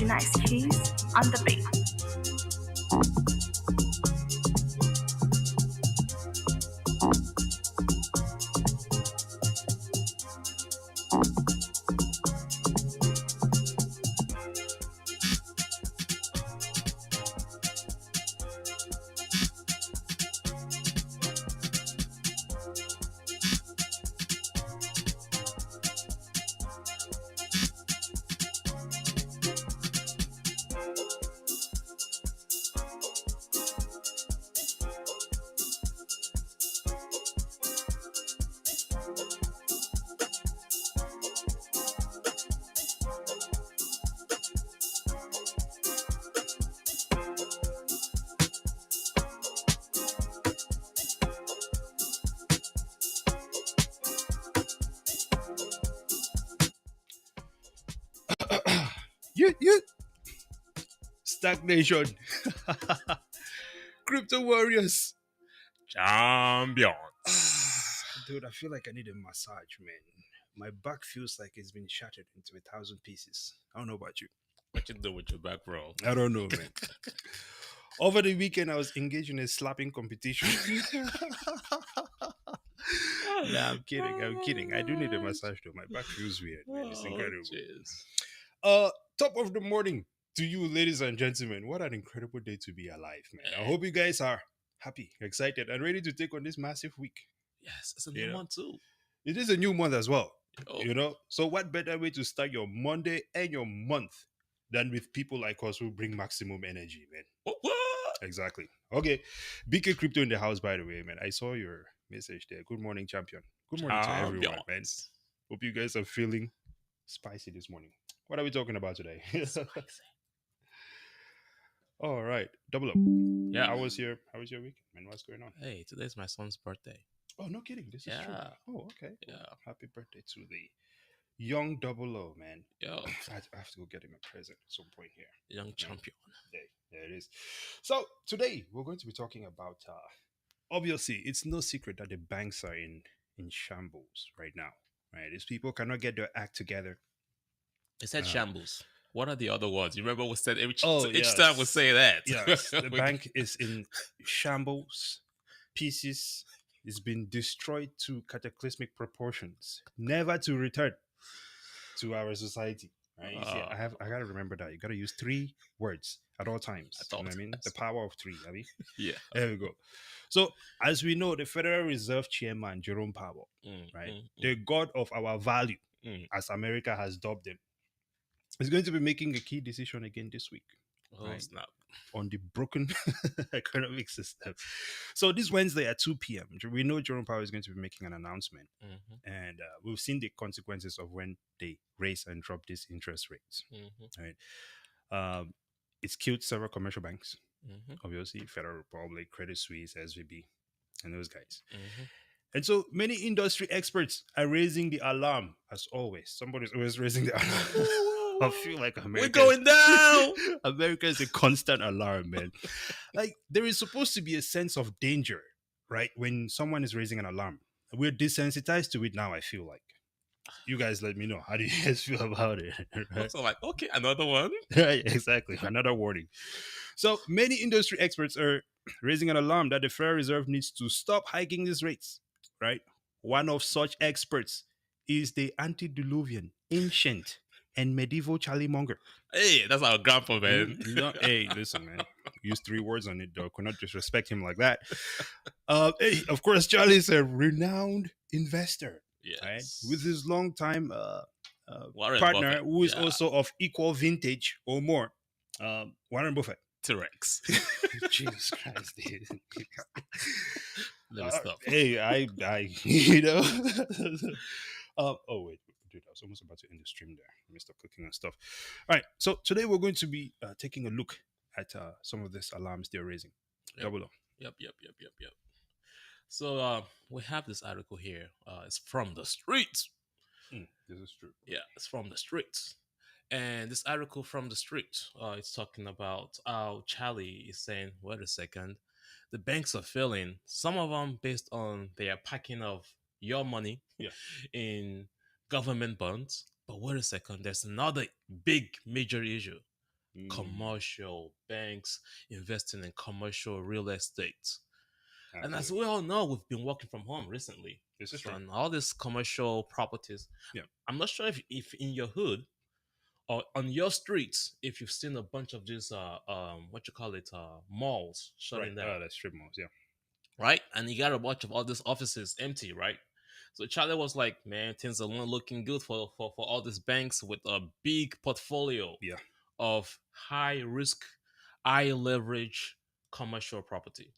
nice keys on the beat. You stagnation. Crypto warriors. Champions. Dude, I feel like I need a massage, man. My back feels like it's been shattered into 1,000 pieces. I don't know about you. What you do with your back, bro? I don't know, man. Over the weekend, I was engaged in a slapping competition. Nah, I'm kidding. I'm kidding. I do need a massage, though. My back feels weird, man. It's incredible. Top of the morning to you, ladies and gentlemen. What an incredible day to be alive, man. I hope you guys are happy, excited, and ready to take on this massive week. Yes, it's a new month too. It is a new month as well. Oh. You know, so what better way to start your Monday and your month than with people like us who bring maximum energy, man? What? Exactly. Okay. BK Crypto in the house, by the way, man. I saw your message there. Good morning, champion. Good morning to everyone, man. Hope you guys are feeling spicy this morning. What are we talking about today? All right. Double up. Yeah. How was your weekend, man? What's going on? Hey, today's my son's birthday. Oh, no kidding. This is true. Oh, okay. Yeah. Well, happy birthday to the young Double O, man. Yo. I have to go get him a present at some point here. Young champion. There it is. So today we're going to be talking about obviously it's no secret that the banks are in shambles right now. Right? These people cannot get their act together. They said shambles. What are the other words? You remember we said each yes. time we say that. Yes. The bank is in shambles, pieces. It's been destroyed to cataclysmic proportions, never to return to our society. Right? You see, I gotta remember that. You gotta use 3 words at all times. You know what I mean? The power of 3, I mean. Yeah. There we go. So, as we know, the Federal Reserve Chairman, Jerome Powell, right? The god of our value, as America has dubbed him, is going to be making a key decision again this week. Oh, right? snap. On the broken economic system. So this Wednesday at 2 p.m., we know Jerome Powell is going to be making an announcement. And we've seen the consequences of when they raise and drop these interest rates. Right? It's killed several commercial banks. Obviously, Federal Republic, Credit Suisse, SVB, and those guys. And so many industry experts are raising the alarm, as always. Somebody's always raising the alarm. I feel like America. We're going down. America is a constant alarm, man. Like, there is supposed to be a sense of danger, right? When someone is raising an alarm. We're desensitized to it now, I feel like. You guys let me know. How do you guys feel about it? Right? So like, okay, another one. Right, exactly. Another warning. So many industry experts are raising an alarm that the Federal Reserve needs to stop hiking these rates, right? One of such experts is the antediluvian, ancient, and medieval Charlie Munger. Hey, that's our grandpa, man. Hey, listen, man. Use 3 words on it, though. Could not disrespect him like that. Hey, of course, Charlie is a renowned investor. Yes. Right? With his longtime partner, Buffett. who is also of equal vintage or more, Warren Buffett. T-Rex. Jesus Christ, dude. Let me stop. Hey, I you know. Oh, wait. Dude, I was almost about to end the stream there. I messed up clicking and stuff. All right, so today we're going to be taking a look at some of these alarms they're raising. Double O. Yep. So we have this article here. It's from the streets. This is true. Yeah, it's from the streets. And this article from the streets, it's talking about how Charlie is saying, wait a second, the banks are failing. Some of them based on their packing of your money in government bonds. But wait a second, there's another big major issue. Mm, commercial banks investing in commercial real estate. And as absolutely. we all know, we've been working from home recently. This is So, true. and all these commercial properties, Yeah. I'm not sure if in your hood or on your streets, if you've seen a bunch of these, what you call it, malls Right. shutting down, That's strip malls. Yeah. right? And you got a bunch of all these offices empty, right? So Charlie was like, man, things are not looking good for all these banks with a big portfolio Yeah. of high risk, high leverage commercial property.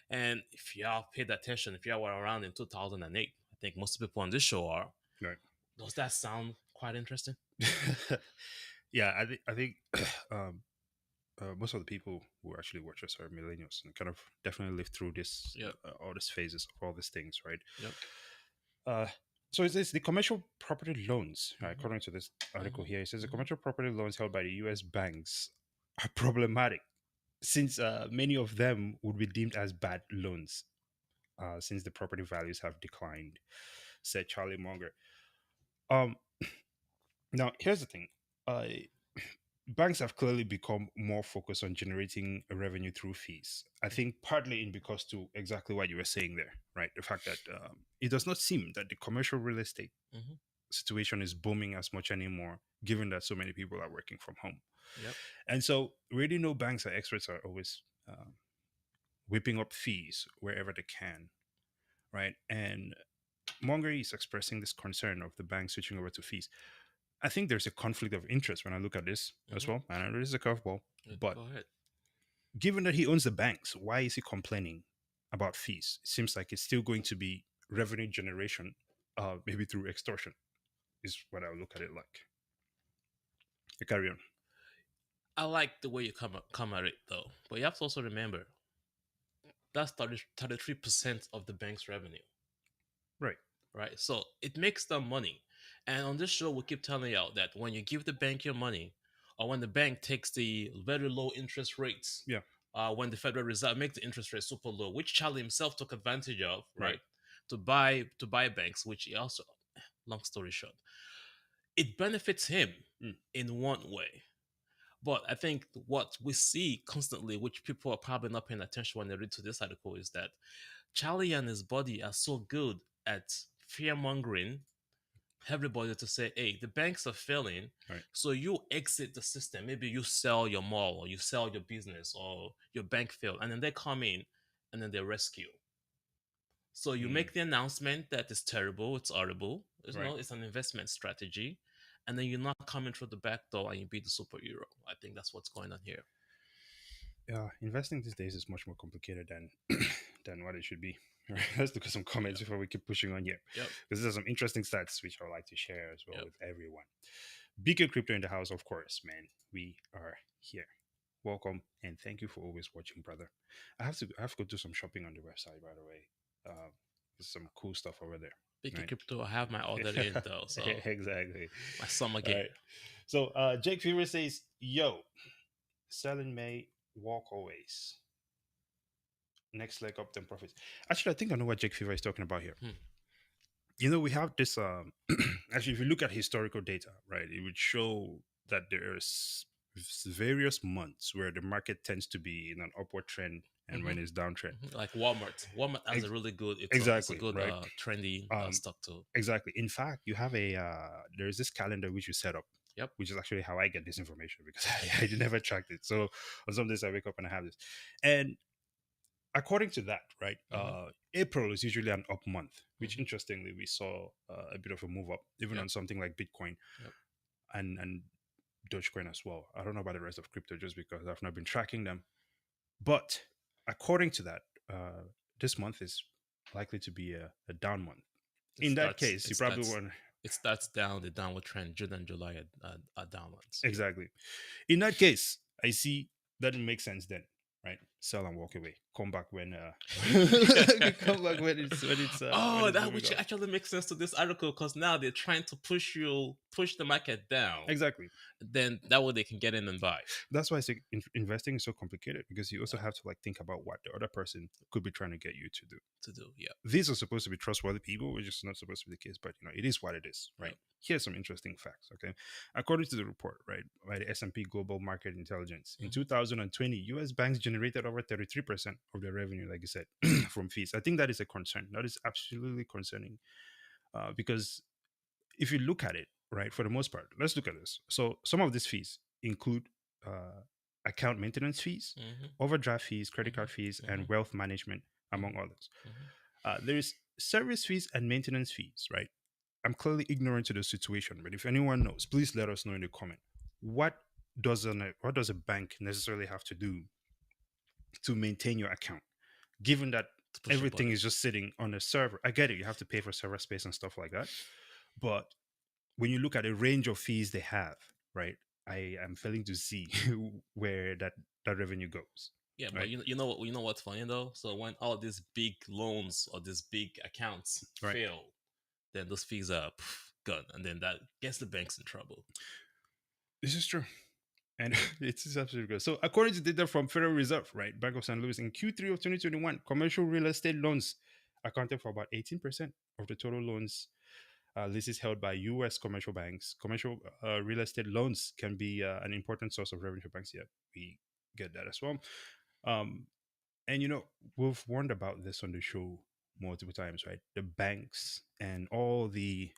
And if y'all paid attention, if y'all were around in 2008, I think most people on this show are. Right. Does that sound quite interesting? Yeah. I think um, most of the people who actually watch us are millennials and kind of definitely lived through this Yep. all these phases of all these things, right? Yep. Uh, so it says the commercial property loans, right, Mm-hmm. according to this article here, it says the Mm-hmm. commercial property loans held by the U.S. banks are problematic since many of them would be deemed as bad loans since the property values have declined, said Charlie Munger. Um, Now, here's the thing. Uh, Banks have clearly become more focused on generating a revenue through fees. I think partly in because to exactly what you were saying there, right? The fact that it does not seem that the commercial real estate Mm-hmm. situation is booming as much anymore, given that so many people are working from home. Yep. And so, we already know banks and experts are always whipping up fees wherever they can, right? And Munger is expressing this concern of the bank switching over to fees. I think there's a conflict of interest when I look at this as Mm-hmm. well. I know this is a curveball, but Go ahead. given that he owns the banks, why is he complaining about fees? It seems like it's still going to be revenue generation, maybe through extortion, is what I would look at it like. Carry on. I like the way you come at it though, but you have to also remember that's 33% of the bank's revenue, Right, right? So it makes them money. And on this show, we keep telling you that when you give the bank your money, or when the bank takes the very low interest rates, yeah, when the Federal Reserve makes the interest rate super low, which Charlie himself took advantage of, right, right, to buy banks, which he also, long story short, it benefits him mm, in one way. But I think what we see constantly, which people are probably not paying attention when they read to this article, is that Charlie and his body are so good at fear mongering everybody to say, hey, the banks are failing. right, So you exit the system. Maybe you sell your mall or you sell your business or your bank failed. And then they come in and then they rescue. So you mm, make the announcement that it's terrible, it's horrible. You right. know, it's an investment strategy. And then you're not coming through the back door and you be the superhero. I think that's what's going on here. Investing these days is much more complicated than than what it should be. Right? Let's look at some comments Yep. before we keep pushing on here, Yep. because there's some interesting stats which I would like to share as well Yep. with everyone. BK Crypto in the house, of course, man. We are here. Welcome and thank you for always watching, brother. I have to go do some shopping on the website, by the way. There's some cool stuff over there. Speaking Right. crypto, I have my order in though. So Exactly. my summer All game. right. So Jake Fever says, yo, selling May walk always. Next leg up then profits. Actually, I think I know what Jake Fever is talking about here. Hmm. We have this actually, if you look at historical data, right, it would show that there's various months where the market tends to be in an upward trend and Mm-hmm. when it's downtrend. Mm-hmm. Like Walmart. Walmart has a Ex- really good. It's a exactly, good right. trendy um stock too. exactly, in fact, you have a there's this calendar which you set up, Yep. which is actually how I get this information because I never tracked it. So on some days I wake up and I have this, and according to that, right, Mm-hmm. April is usually an up month, which Mm-hmm. interestingly we saw a bit of a move up, even Yep. on something like Bitcoin Yep. and Dogecoin as well. I don't know about the rest of crypto just because I've not been tracking them, but according to that, this month is likely to be a down month. It In that starts. case, It you probably starts. want It starts down the downward trend. June and July are downwards. Yep. exactly. In that case, I see that makes sense then, right? sell and walk away. Come back when come back when Oh, it's that moving which up. actually makes sense to this article because now they're trying to push the market down. Exactly. Then that way they can get in and buy. That's why I say investing is so complicated because you also Yeah, have to like think about what the other person could be trying to get you to do. to do. Yeah, These are supposed to be trustworthy people, which is not supposed to be the case, but it is what it is, yeah. right? Here's some interesting facts, okay? According to the report, right, by the S&P Global Market Intelligence, in Mhm. 2020, US banks generated over 33% of their revenue, like you said, from fees. I think that is a concern. That is absolutely concerning because if you look at it, right, for the most part, let's look at this. So some of these fees include account maintenance fees, Mhm. overdraft fees, credit Mhm. card fees, and Mhm. wealth management, among Mhm. others. Mhm. There's service fees and maintenance fees, right? I'm clearly ignorant to the situation, but if anyone knows, please let us know in the comment. What what does a bank necessarily have to do to maintain your account, given that To push a everything button. is just sitting on a server? I get it, you have to pay for server space and stuff like that, but when you look at the range of fees they have, right, I am failing to see where that revenue goes, Yeah, but right? you know what's funny though? So when all these big loans or these big accounts Right. fail, then those fees are gone, and then that gets the banks in trouble. This is true. And it is absolutely good. So, according to data from Federal Reserve, right, Bank of St. Louis, in Q3 of 2021, commercial real estate loans accounted for about 18% of the total loans. Leases held by U.S. commercial banks. Commercial real estate loans can be an important source of revenue for banks. Yeah, we get that as well. Um, and we've warned about this on the show multiple times, right? The banks and all the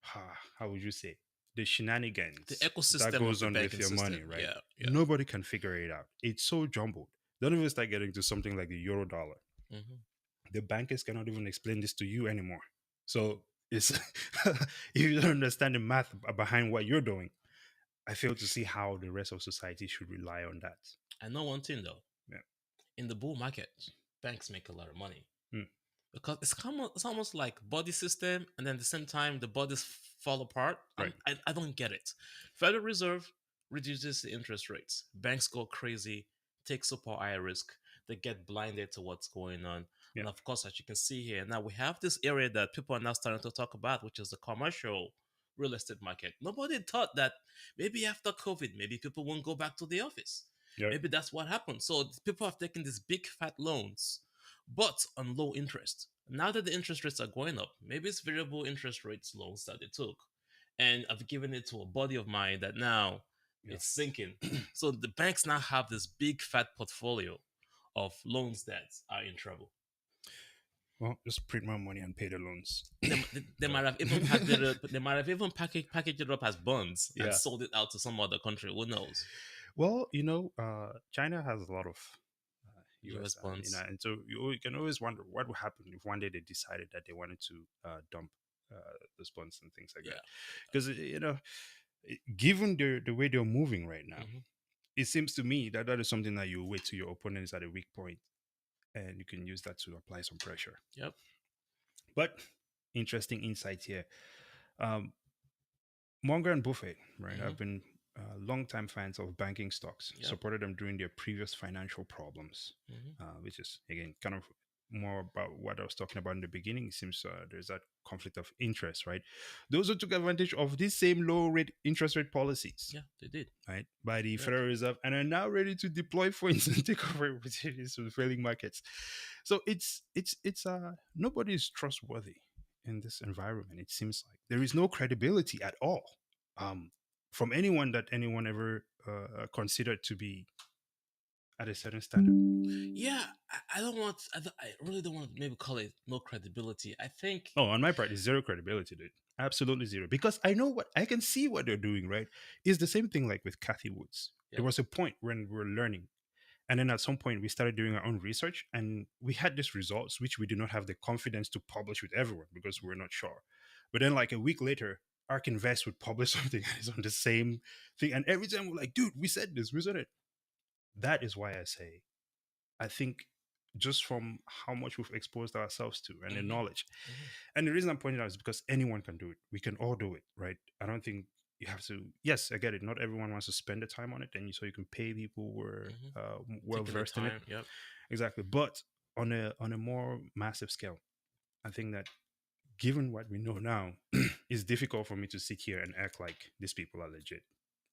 how would you say, the The shenanigans that ecosystem of goes the on with banking your money, system. right? Yeah, yeah. Nobody can figure it out. It's so jumbled. Don't even start getting to something like the euro dollar. Hmm. The bankers cannot even explain this to you anymore. So it's if you don't understand the math behind what you're doing, I fail to see how the rest of society should rely on that. I know one thing though. Yeah. In the bull market, banks make a lot of money Mm, because it's almost like body system, and then at the same time the bodies fall apart. right. I don't get it. Federal Reserve reduces the interest rates. Banks go crazy, take super high risk. They get blinded to what's going on. Yeah. And of course, as you can see here, now we have this area that people are now starting to talk about, which is the commercial real estate market. Nobody thought that maybe after COVID, maybe people won't go back to the office. Yeah. Maybe that's what happened. So people have taken these big fat loans, but on low interest. Now that the interest rates are going up, maybe it's variable interest rates loans that they took, and I've given it to a body of mine that now Yeah. it's sinking. So the banks now have this big fat portfolio of loans that are in trouble. Well, just print more money and pay the loans. They might have even packed it up, they might have even packaged it up as bonds and Yeah. sold it out to some other country. Who knows? Well, China has a lot of US US, bonds. and so you can always wonder what would happen if one day they decided that they wanted to dump those bonds and things like that. Yeah. Because given the way they're moving right now, Hmm. it seems to me that that is something that you wait to your opponents at a weak point, and you can use that to apply some pressure. Yep. But interesting insight here. Um, Munger and Buffett, right, Hmm. have been longtime fans of banking stocks, Yep. supported them during their previous financial problems, Hmm. which is, again, kind of more about what I was talking about in the beginning. It seems there's that conflict of interest, right? Those who took advantage of these same low rate interest rate policies, Yeah, they did. right, by the Yep. Federal Reserve and are now ready to deploy funds and take over opportunities with failing markets. So it's nobody is trustworthy in this environment. It seems like there is no credibility at all um, from anyone that anyone ever considered to be at a certain standard. Yeah, I really don't want to maybe call it no credibility. I think. Oh, on my part, it's zero credibility, dude. Absolutely zero. Because I know what I can see what they're doing, right? It's the same thing like with Kathy Woods. There Yep. was a point when we were learning. And then at some point, we started doing our own research and we had these results, which we did not have the confidence to publish with everyone because we were not sure. But then, like a week later, Ark Invest would publish something that is on the same thing. And every time we're like, dude, we said this, we said it. That is why I say, I think just from how much we've exposed ourselves to and the Hmm. knowledge. Hmm. And the reason I'm pointing out is because anyone can do it. We can all do it, right? I don't think you have to. Yes, I get it. Not everyone wants to spend the time on it, and so you can pay people who are Hmm. well Taking the versed in it. time. Yep. Exactly. But on a more massive scale, I think that given what we know now, it's difficult for me to sit here and act like these people are legit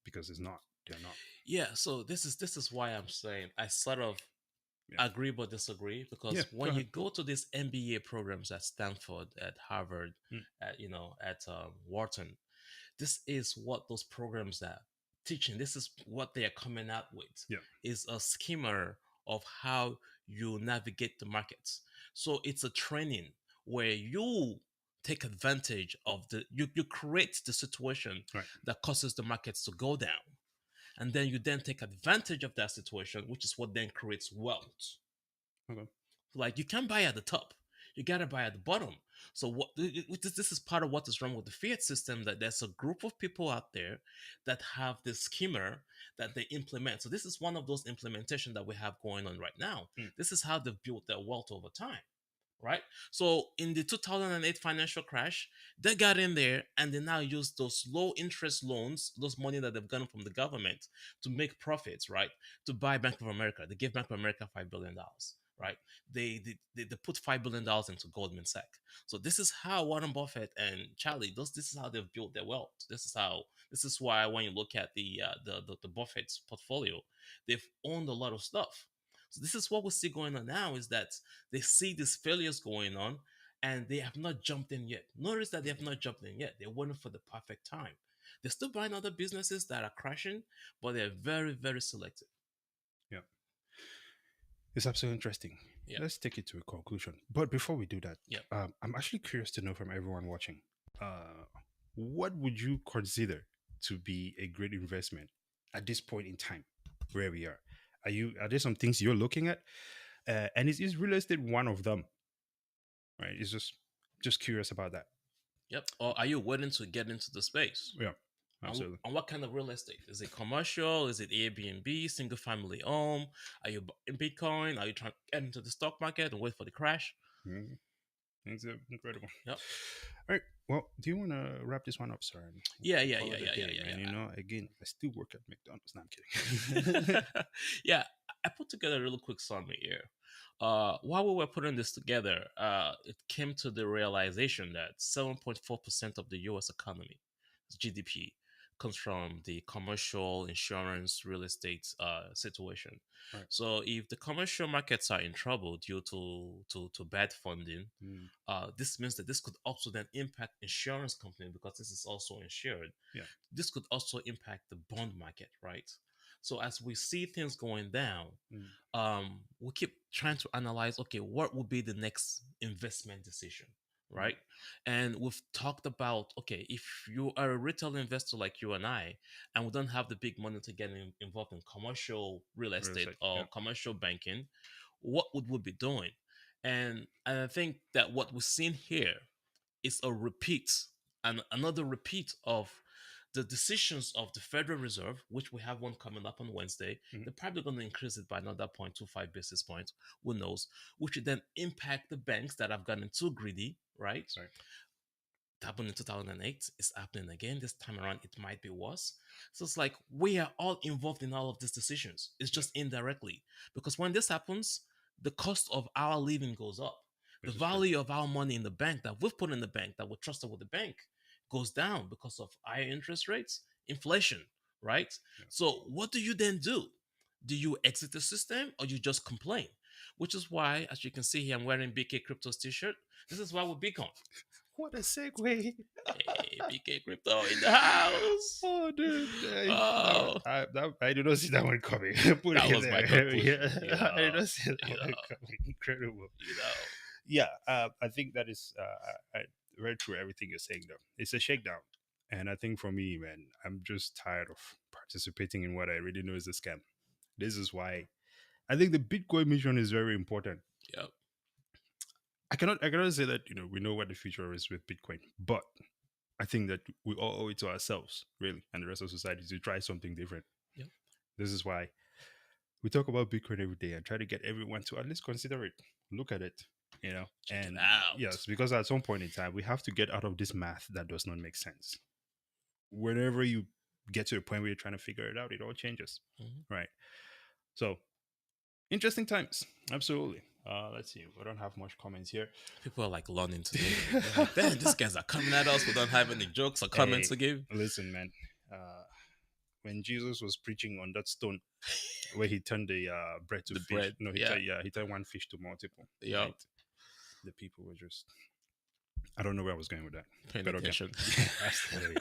because it's not. They're not. Yeah. So this is why I'm saying I sort of Yeah. agree but disagree, Yeah. because Go when you ahead. go to these MBA programs at Stanford, at Harvard, Mm, at Wharton, this is what those programs are teaching. This is what they are coming out with, yeah. is a schema of how you navigate the markets. So it's a training where you take advantage of you create the situation Right. that causes the markets to go down, and then you then take advantage of that situation, which is what then creates wealth. Okay. Like, you can't buy at the top, you gotta buy at the bottom. So this is part of what is wrong with the fiat system, that there's a group of people out there that have this schema that they implement. So this is one of those implementation that we have going on right now. Mm, This is how they've built their wealth over time, right? So in the 2008 financial crash, they got in there and they now use those low interest loans, those money that they've gotten from the government, to make profits, right? To buy Bank of America. They gave Bank of America $5 billion, right? They put $5 billion into Goldman Sachs. So this is how Warren Buffett and Charlie, those this is how they've built their wealth. This is why when you look at the Buffett's portfolio, they've owned a lot of stuff. So this is what we see going on now, is that they see these failures going on and they have not jumped in yet. Notice that they have not jumped in yet. They're waiting for the perfect time. They're still buying other businesses that are crashing, but they're very, very selective. yeah. It's absolutely interesting. Yeah. Let's take it to a conclusion. But before we do that, Yeah. I'm actually curious to know from everyone watching, what would you consider to be a great investment at this point in time where we are? Are there some things you're looking at? And is real estate one of them? Right? It's just curious about that. Yep. Or are you willing to get into the space? Yeah, And, absolutely. and what kind of real estate? Is it commercial? Is it Airbnb, single family home? Are you in Bitcoin? Are you trying to get into the stock market and wait for the crash? Mhm. It's incredible. Yep. All right. Well, do you want to wrap this one up, sir? And Yeah, yeah, call yeah, it a yeah, yeah, day, yeah, man. You yeah. know, again, I still work at McDonald's. No, I'm kidding. Yeah, I put together a really quick summary here. While we were putting this together, it came to the realization that 7.4% of the US economy, GDP, comes from the commercial, insurance, real estate situation. All right. So if the commercial markets are in trouble due to bad funding, Mm, this means that this could also then impact insurance company, because this is also insured. yeah. This could also impact the bond market, right? So as we see things going down, Mm, we keep trying to analyze, okay, what would be the next investment decision, mm. right? And we've talked about, okay, if you are a retail investor like you and I, and we don't have the big money to get involved in commercial real Real estate estate. Yeah. or commercial banking, what would we be doing? And I think that what we're seeing here is a repeat, and another repeat of the decisions of the Federal Reserve, which we have one coming up on Wednesday. Mhm. They're probably going to increase it by another 0.25 basis points. Who knows? Which would then impact the banks that have gotten too greedy, right? Right. It happened in 2008. It's happening again. This time around, it might be worse. So it's like we are all involved in all of these decisions. It's Yeah. just indirectly. Because when this happens, the cost of our living goes up. The Which is true. value of our money in the bank that we've put in the bank, that we're trusted with the bank, goes down because of higher interest rates, inflation, right? Yeah. So what do you then do? Do you exit the system or you just complain? Which is why, as you can see here, I'm wearing BK Crypto's t-shirt. This is why we're Bitcoin. What a segue. Hey, BK Crypto in the house. Oh, dude. Oh, I did not see that one coming. Put that it in was my there. conclusion. Yeah. I did not see that You one know, coming. Incredible. you know. Yeah. I think that is very true, everything you're saying, though. It's a shakedown. And I think for me, man, I'm just tired of participating in what I really know is a scam. This is why I think the Bitcoin mission is very important. Yep. I cannot say that we know what the future is with Bitcoin, but I think that we all owe it to ourselves, really, and the rest of society to try something different. Yep. This is why we talk about Bitcoin every day and try to get everyone to at least consider it, look at it, Check it and out. yes, because at some point in time we have to get out of this math that does not make sense. whenever you get to a point where you're trying to figure it out, it all changes, right? So interesting times, absolutely. Let's see. We don't have much comments here. People are like learning today. They're like, damn, these guys are coming at us. We don't have any jokes or comments Hey, to give. listen, man. When Jesus was preaching on that stone, where he turned the bread to The fish. bread, No, yeah. he turned one fish to multiple. Yeah. Right? The people were just. I don't know where I was going with that. Paying But okay. attention. Absolutely.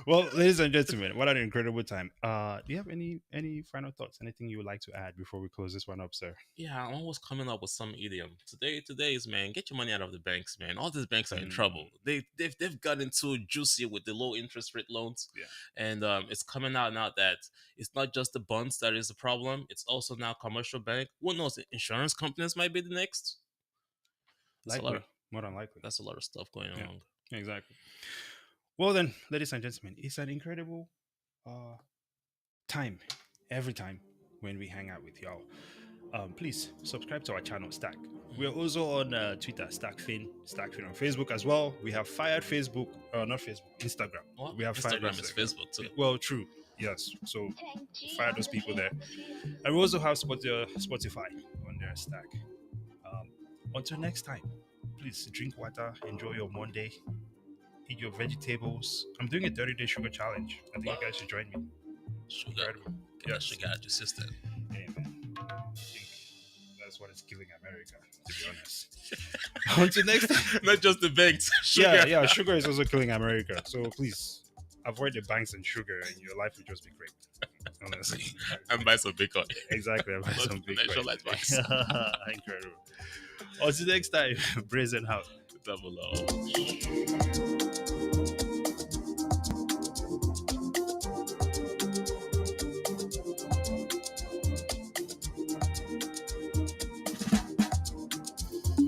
Well, ladies and gentlemen, what an incredible time. Do you have any final thoughts? Anything you would like to add before we close this one up, sir? Yeah, I'm always coming up with some idiom. Today is, man, get your money out of the banks, man. All these banks are in trouble. They've gotten too juicy with the low interest rate loans. Yeah. And it's coming out now that it's not just the bonds that is the problem. It's also now commercial bank. Who knows? Insurance companies might be the next. Likely. More than likely. That's a lot of stuff going on. Exactly. Well then, ladies and gentlemen, it's an incredible time every time when we hang out with y'all. Please subscribe to our channel, Stack. We're also on Twitter, StackFin on Facebook as well. We have fired Facebook, not Facebook, Instagram. What? We have fired Instagram is Facebook too. Well, true. Yes. So fire those people there. And we also have Spotify on their Stack. Until next time, please drink water, enjoy your Monday, eat your vegetables. I'm doing a 30-day sugar challenge. I think you guys should join me. Sugar. Incredible. Get that sugar out your system. Hey, man. I think that's what is killing America, to be honest. Until next time. Not just the banks. Sugar. Yeah, sugar is also killing America. So please avoid the banks and sugar, and your life will just be great. Honestly. And buy some Bitcoin. Exactly, and buy some Financial Bitcoin. advice. Incredible. Until next time, Brazen out. Double O.